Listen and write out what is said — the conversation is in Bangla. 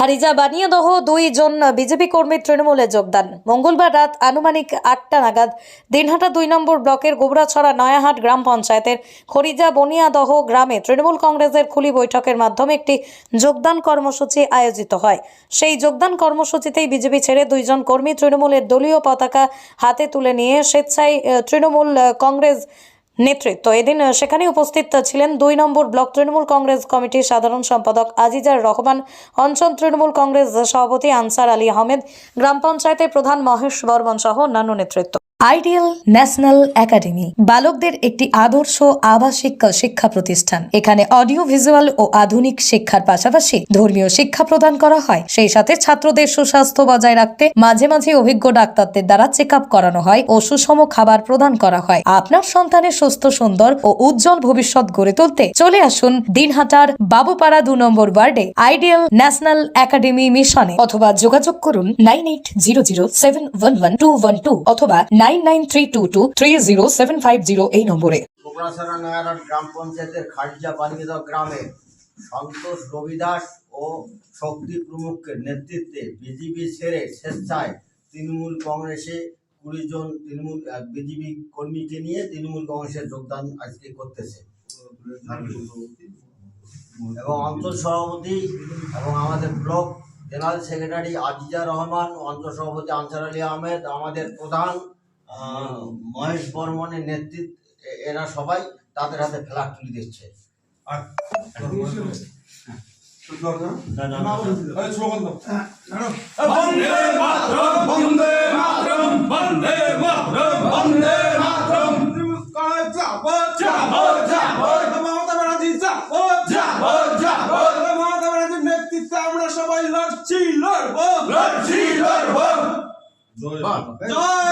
খারিজা বানিয়াদহ 2 জন বিজেপি কর্মী তৃণমূলে যোগদান। মঙ্গলবার রাত আনুমানিক 8টা নাগাদ দিনহাটা 2 নম্বর ব্লকের গোবরাছড়া নয়াহাট গ্রাম পঞ্চায়েতের খারিজা বানিয়াদহ গ্রামে তৃণমূল কংগ্রেসের খুলি বৈঠকের মাধ্যমে একটি যোগদান কর্মসূচি আয়োজিত হয়। সেই যোগদান কর্মসূচিতেই বিজেপি ছেড়ে 2 জন কর্মী তৃণমূলের দলীয় পতাকা হাতে তুলে নিয়ে স্বেচ্ছায় তৃণমূল কংগ্রেস নেতৃত্ব। এদিন সেখানে উপস্থিত ছিলেন 2 নম্বর ব্লক তৃণমূল কংগ্রেস কমিটির সাধারণ সম্পাদক আজিজার রহমান, অঞ্চল তৃণমূল কংগ্রেস সভাপতি আনসার আলী আহমেদ, গ্রাম পঞ্চায়েতের প্রধান মহেশ বর্মন সহ অন্যান্য নেতৃত্ব। আইডিয়াল ন্যাশনাল একাডেমি বালকদের একটি আদর্শ আবাসিক শিক্ষা প্রতিষ্ঠান। এখানে অডিও ভিজুয়াল ও আধুনিক শিক্ষার পাশাপাশি ধর্মীয় শিক্ষা প্রদান করা হয়। সেই সাথে ছাত্রদের সুস্বাস্থ্য বজায় রাখতে মাঝে মাঝে অভিজ্ঞ ডাক্তারদের দ্বারা চেক আপ করানো হয় ও সুষম খাবার প্রদান করা হয়। আপনার সন্তানের সুস্থ, সুন্দর ও উজ্জ্বল ভবিষ্যৎ গড়ে তুলতে চলে আসুন দিনহাটার বাবুপাড়া 2 নম্বর ওয়ার্ডে আইডিয়াল ন্যাশনাল একাডেমি মিশনে, অথবা যোগাযোগ করুন 9800711212 অথবা 9932230750 এই নম্বরে। গোবরাছড়া নয়াহাট গ্রাম পঞ্চায়েতের খারিজা বানিয়াদহ গ্রামে সন্তোষ রবিদাস ও শক্তি প্রমুখের নেতৃত্বে বিজেপি ছেড়ে স্বেচ্ছায় তৃণমূল কংগ্রেসে 20 জন তৃণমূল বিজেপি কর্মীকে নিয়ে তৃণমূল কংগ্রেসে যোগদান আজকে করতেছে এবং অঞ্চল সভাপতি এবং আমাদের block general secretary Aziza Rahman, অঞ্চল সভাপতি আনসার আলী আহমেদ, আমাদের প্রধান মহেশ বর্মনের নেতৃত্বে এরা সবাই তাদের হাতে ফ্ল্যাগ তুলে দিচ্ছে। নেতৃত্বে আমরা সবাই লড়ছি, লড়বো, লড়ছি, লড়বো। জয়